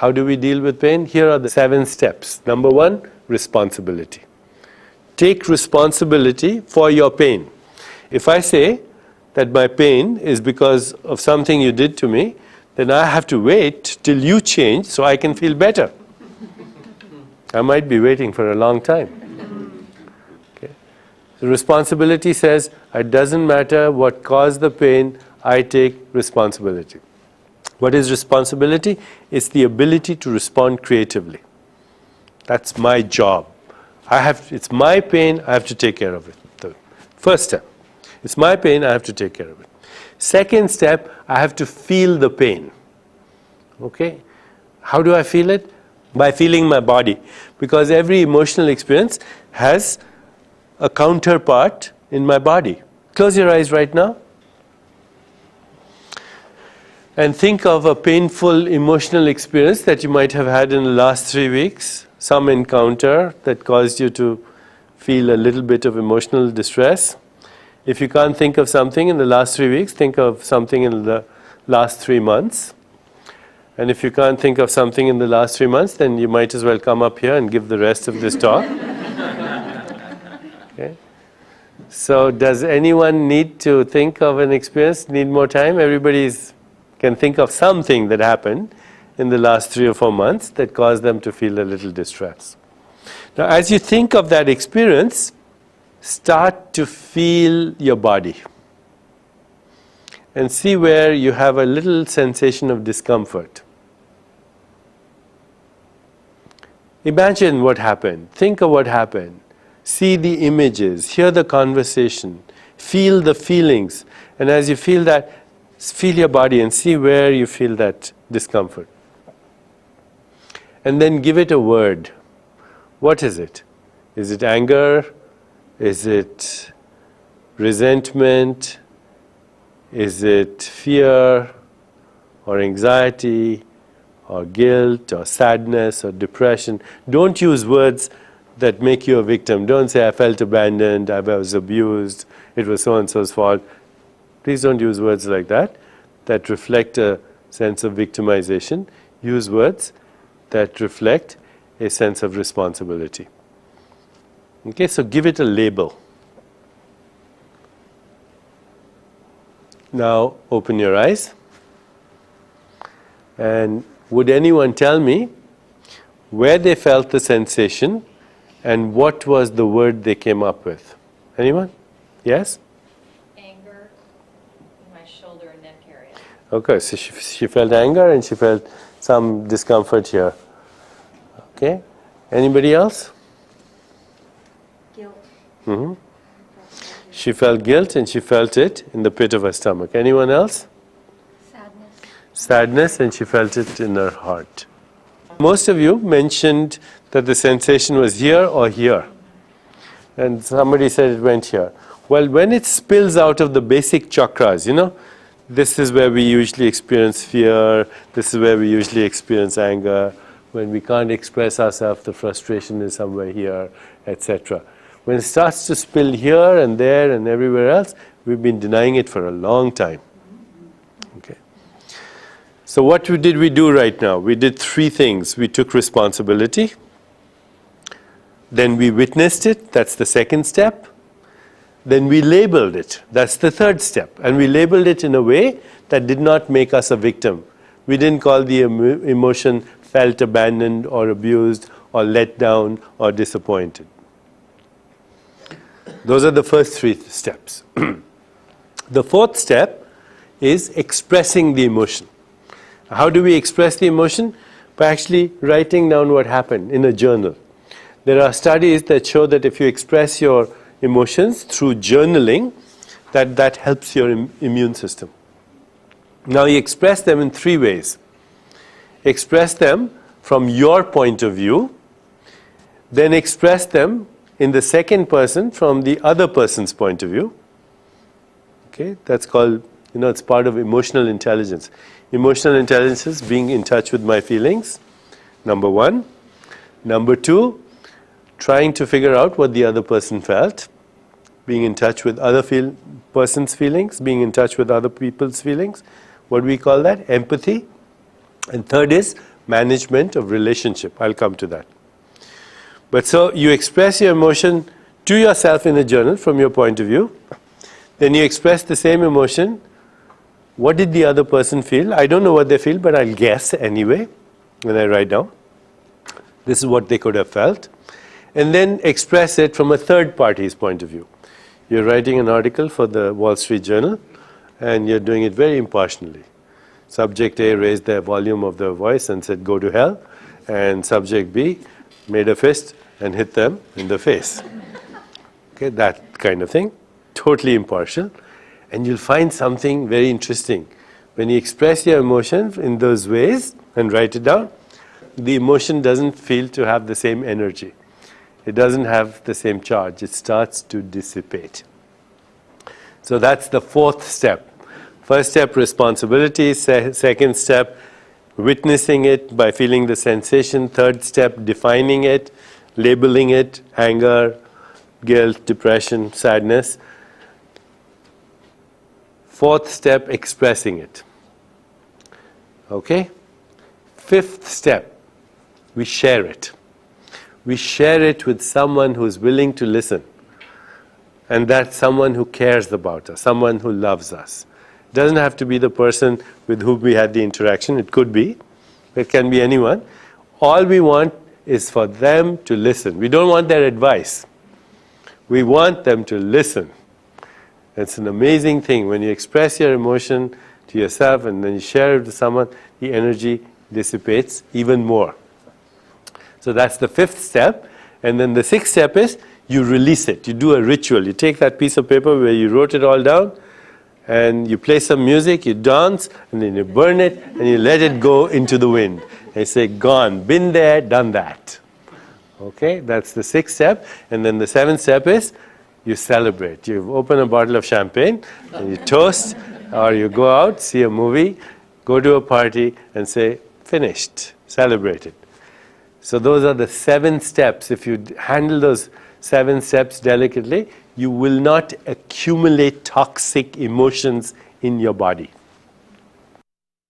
How do we deal with pain? Here are the 7 steps. Number 1, responsibility. Take responsibility for your pain. If I say that my pain is because of something you did to me, then I have to wait till you change so I can feel better. I might be waiting for a long time. Okay. The responsibility says, it doesn't matter what caused the pain, I take responsibility. What is responsibility? It's the ability to respond creatively. That's my job. It's my pain, I have to take care of it. The first step. It's my pain, I have to take care of it. Second step, I have to feel the pain. Okay? How do I feel it? By feeling my body. Because every emotional experience has a counterpart in my body. Close your eyes right now. And think of a painful emotional experience that you might have had in the last 3 weeks. Some encounter that caused you to feel a little bit of emotional distress. If you can't think of something in the last 3 weeks, think of something in the last 3 months. And if you can't think of something in the last 3 months, then you might as well come up here and give the rest of this talk. Okay. So does anyone need to think of an experience, need more time? Everybody can think of something that happened in the last 3 or 4 months that caused them to feel a little distress. Now as you think of that experience, start to feel your body. And see where you have a little sensation of discomfort. Imagine what happened. Think of what happened. See the images, hear the conversation, feel the feelings. And as you feel that, feel your body and see where you feel that discomfort. And then give it a word. What is it? Is it anger? Is it resentment? Is it fear or anxiety or guilt or sadness or depression? Don't use words that make you a victim. Don't say, I felt abandoned, I was abused, it was so-and-so's fault. Please don't use words like that reflect a sense of victimization. Use words that reflect a sense of responsibility. Okay, so give it a label. Now open your eyes. And would anyone tell me where they felt the sensation and what was the word they came up with? Anyone? Yes? Anger in my shoulder and neck area. Okay, so she felt anger and she felt some discomfort here. Okay? Anybody else? Guilt. Mm-hmm. She felt guilt and she felt it in the pit of her stomach. Anyone else? Sadness. Sadness, and she felt it in her heart. Most of you mentioned that the sensation was here or here. And somebody said it went here. Well, when it spills out of the basic chakras, you know, this is where we usually experience fear, this is where we usually experience anger. When we can't express ourselves, the frustration is somewhere here, etc. When it starts to spill here and there and everywhere else, we've been denying it for a long time. Okay. So what did we do right now? We did 3 things. We took responsibility. Then we witnessed it. That's the second step. Then we labeled it. That's the third step. And we labeled it in a way that did not make us a victim. We didn't call the emotion felt abandoned or abused or let down or disappointed. Those are the first 3 steps. The fourth step is expressing the emotion. How do we express the emotion? By actually writing down what happened in a journal. There are studies that show that if you express your emotions through journaling, that helps your immune system. Now you express them in 3 ways. Express them from your point of view, then express them in the second person from the other person's point of view. Okay, that's called, it's part of emotional intelligence. Emotional intelligence is being in touch with my feelings, number 1. Number 2, trying to figure out what the other person felt, being in touch with other person's feelings, being in touch with other people's feelings. What do we call that? Empathy. And third is management of relationship. I'll come to that. But so you express your emotion to yourself in a journal from your point of view. Then you express the same emotion. What did the other person feel? I don't know what they feel, but I'll guess anyway when I write down. This is what they could have felt. And then express it from a third party's point of view. You're writing an article for the Wall Street Journal, and you're doing it very impartially. Subject A raised the volume of their voice and said, "Go to hell." And subject B made a fist and hit them in the face. Okay, that kind of thing. Totally impartial. And you'll find something very interesting. When you express your emotion in those ways and write it down, the emotion doesn't feel to have the same energy. It doesn't have the same charge. It starts to dissipate. So that's the fourth step. First step, responsibility. Second step, witnessing it by feeling the sensation. Third step, defining it, labeling it, anger, guilt, depression, sadness. Fourth step, expressing it. Okay? Fifth step, we share it. We share it with someone who's willing to listen. And that's someone who cares about us, someone who loves us. It doesn't have to be the person with whom we had the interaction. It could be. It can be anyone. All we want is for them to listen. We don't want their advice. We want them to listen. It's an amazing thing. When you express your emotion to yourself and then you share it with someone, the energy dissipates even more. So that's the fifth step. And then the sixth step is you release it. You do a ritual. You take that piece of paper where you wrote it all down and you play some music, you dance, and then you burn it and you let it go into the wind. And you say, gone, been there, done that. Okay, that's the sixth step. And then the seventh step is you celebrate. You open a bottle of champagne and you toast, or you go out, see a movie, go to a party and say, finished, celebrated. So those are the 7 steps. If you handle those 7 steps delicately, you will not accumulate toxic emotions in your body.